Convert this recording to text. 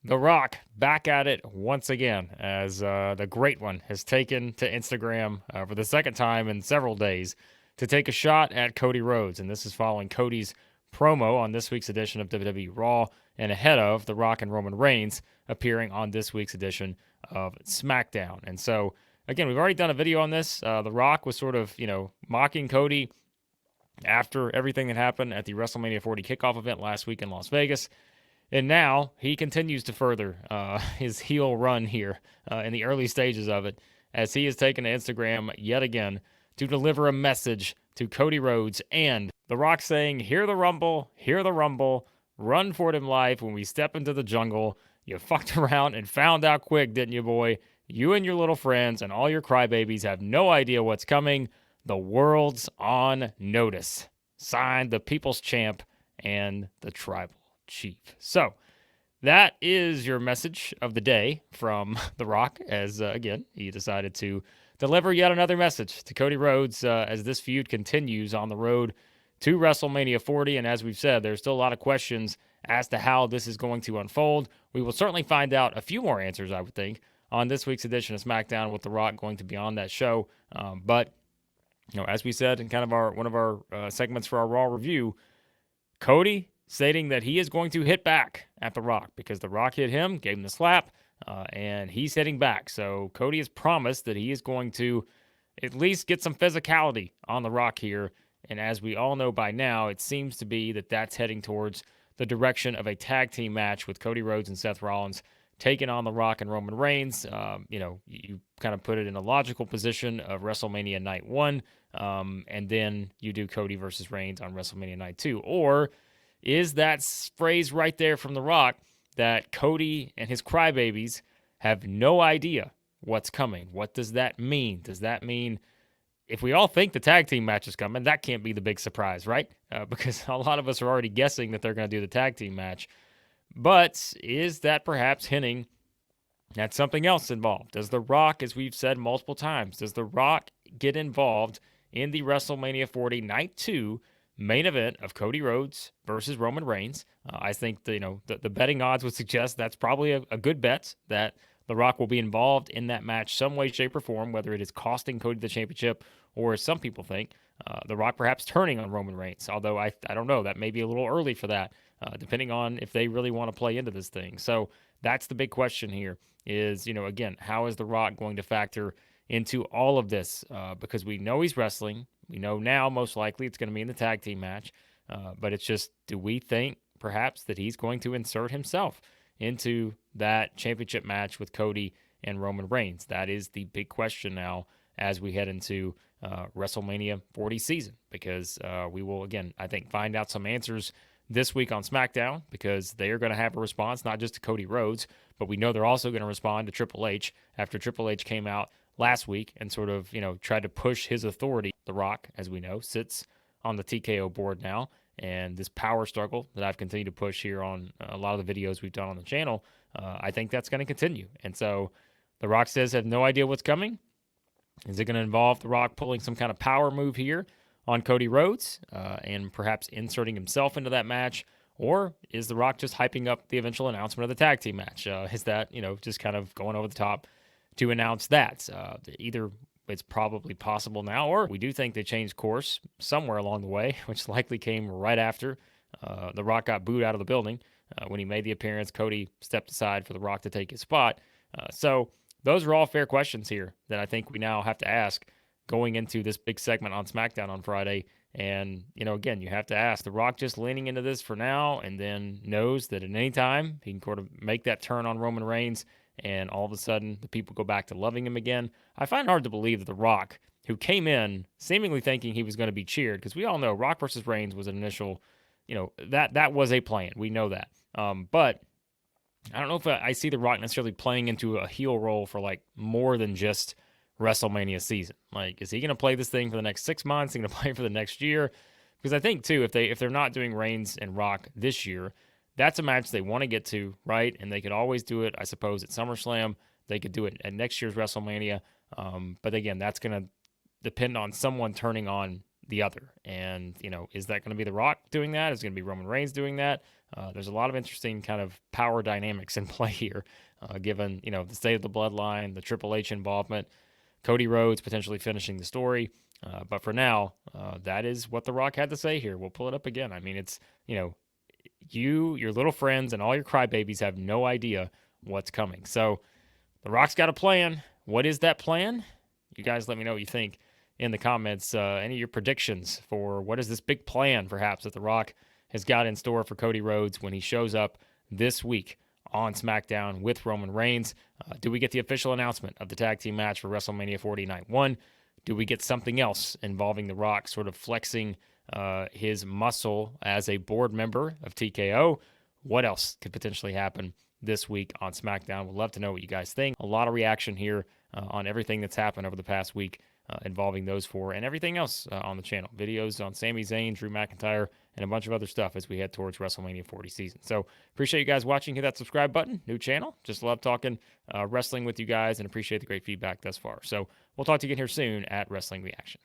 The Rock back at it once again as the Great One has taken to Instagram for the second time in several days to take a shot at Cody Rhodes. And this is following Cody's promo on this week's edition of WWE Raw and ahead of The Rock and Roman Reigns appearing on this week's edition of SmackDown. And so, again, we've already done a video on this. The Rock was sort of, mocking Cody after everything that happened at the WrestleMania 40 kickoff event last week in Las Vegas. And now he continues to further his heel run here in the early stages of it as he has taken to Instagram yet again to deliver a message to Cody Rhodes and The Rock saying, hear the rumble, run for it in life when we step into the jungle. You fucked around and found out quick, didn't you, boy? You and your little friends and all your crybabies have no idea what's coming. The world's on notice. Signed, the People's Champ and the Tribal Chief. So that is your message of the day from The Rock as, again, he decided to deliver yet another message to Cody Rhodes as this feud continues on the road to WrestleMania 40. And as we've said, there's still a lot of questions as to how this is going to unfold. We will certainly find out a few more answers, I would think, on this week's edition of SmackDown with The Rock going to be on that show. But as we said in kind of one of our segments for our Raw review, Cody stating that he is going to hit back at The Rock because The Rock hit him, gave him the slap, and he's hitting back. So Cody has promised that he is going to at least get some physicality on The Rock here. And as we all know by now, it seems to be that that's heading towards the direction of a tag team match with Cody Rhodes and Seth Rollins taking on The Rock and Roman Reigns. You kind of put it in a logical position of WrestleMania Night 1, and then you do Cody versus Reigns on WrestleMania Night 2. Or is that phrase right there from The Rock that Cody and his crybabies have no idea what's coming? What does that mean? Does that mean if we all think the tag team match is coming, that can't be the big surprise, right? Because a lot of us are already guessing that they're going to do the tag team match. But is that perhaps hinting at something else involved? Does The Rock, as we've said multiple times, does The Rock get involved in the WrestleMania 40 Night 2 main event of Cody Rhodes versus Roman Reigns? I think the betting odds would suggest that's probably a good bet that The Rock will be involved in that match some way, shape, or form, whether it is costing Cody the championship or, as some people think, The Rock perhaps turning on Roman Reigns. Although I don't know, that may be a little early for that, depending on if they really want to play into this thing. So that's the big question here is, again, how is The Rock going to factor into all of this? Because we know he's wrestling. We know now most likely it's going to be in the tag team match. But it's just, do we think perhaps that he's going to insert himself into that championship match with Cody and Roman Reigns? That is the big question now as we head into WrestleMania 40 season, because we will, again, I think, find out some answers this week on SmackDown, because they are going to have a response not just to Cody Rhodes, but we know they're also going to respond to Triple H after Triple H came out last week and sort of, tried to push his authority. The Rock, as we know, sits on the TKO board now, and this power struggle that I've continued to push here on a lot of the videos we've done on the channel, I think that's going to continue. And so The Rock says have no idea what's coming. Is it going to involve The Rock pulling some kind of power move here on Cody Rhodes and perhaps inserting himself into that match? Or is The Rock just hyping up the eventual announcement of the tag team match? Is that, just kind of going over the top to announce that? Either it's probably possible now, or we do think they changed course somewhere along the way, which likely came right after The Rock got booed out of the building. When he made the appearance, Cody stepped aside for The Rock to take his spot. So those are all fair questions here that I think we now have to ask going into this big segment on SmackDown on Friday. And, again, you have to ask, The Rock just leaning into this for now and then knows that at any time he can sort of make that turn on Roman Reigns and all of a sudden the people go back to loving him again? I find it hard to believe that The Rock, who came in seemingly thinking he was going to be cheered, because we all know Rock versus Reigns was an initial, that was a plan. We know that. But I don't know if I see The Rock necessarily playing into a heel role for like more than just WrestleMania season. Like, is he going to play this thing for the next 6 months? Is he going to play for the next year? Because I think too, if they're not doing Reigns and Rock this year, that's a match they want to get to, right? And they could always do it, I suppose, at SummerSlam. They could do it at next year's WrestleMania. But again, that's going to depend on someone turning on the other. And, is that going to be The Rock doing that? Is it going to be Roman Reigns doing that? There's a lot of interesting kind of power dynamics in play here, given the state of the bloodline, the Triple H involvement, Cody Rhodes potentially finishing the story. But for now, that is what The Rock had to say here. We'll pull it up again. I mean, it's your little friends, and all your crybabies have no idea what's coming. So The Rock's got a plan. What is that plan? You guys let me know what you think in the comments. Any of your predictions for what is this big plan, perhaps, that The Rock has got in store for Cody Rhodes when he shows up this week on SmackDown with Roman Reigns? Do we get the official announcement of the tag team match for WrestleMania 49 1? Do we get something else involving The Rock sort of flexing his muscle as a board member of TKO? What else could potentially happen this week on SmackDown? We'd love to know what you guys think. A lot of reaction here on everything that's happened over the past week involving those four and everything else on the channel. Videos on Sami Zayn, Drew McIntyre, and a bunch of other stuff as we head towards WrestleMania 40 season. So appreciate you guys watching. Hit that subscribe button. New channel. Just love talking wrestling with you guys and appreciate the great feedback thus far. So we'll talk to you again here soon at Wrestling Reaction.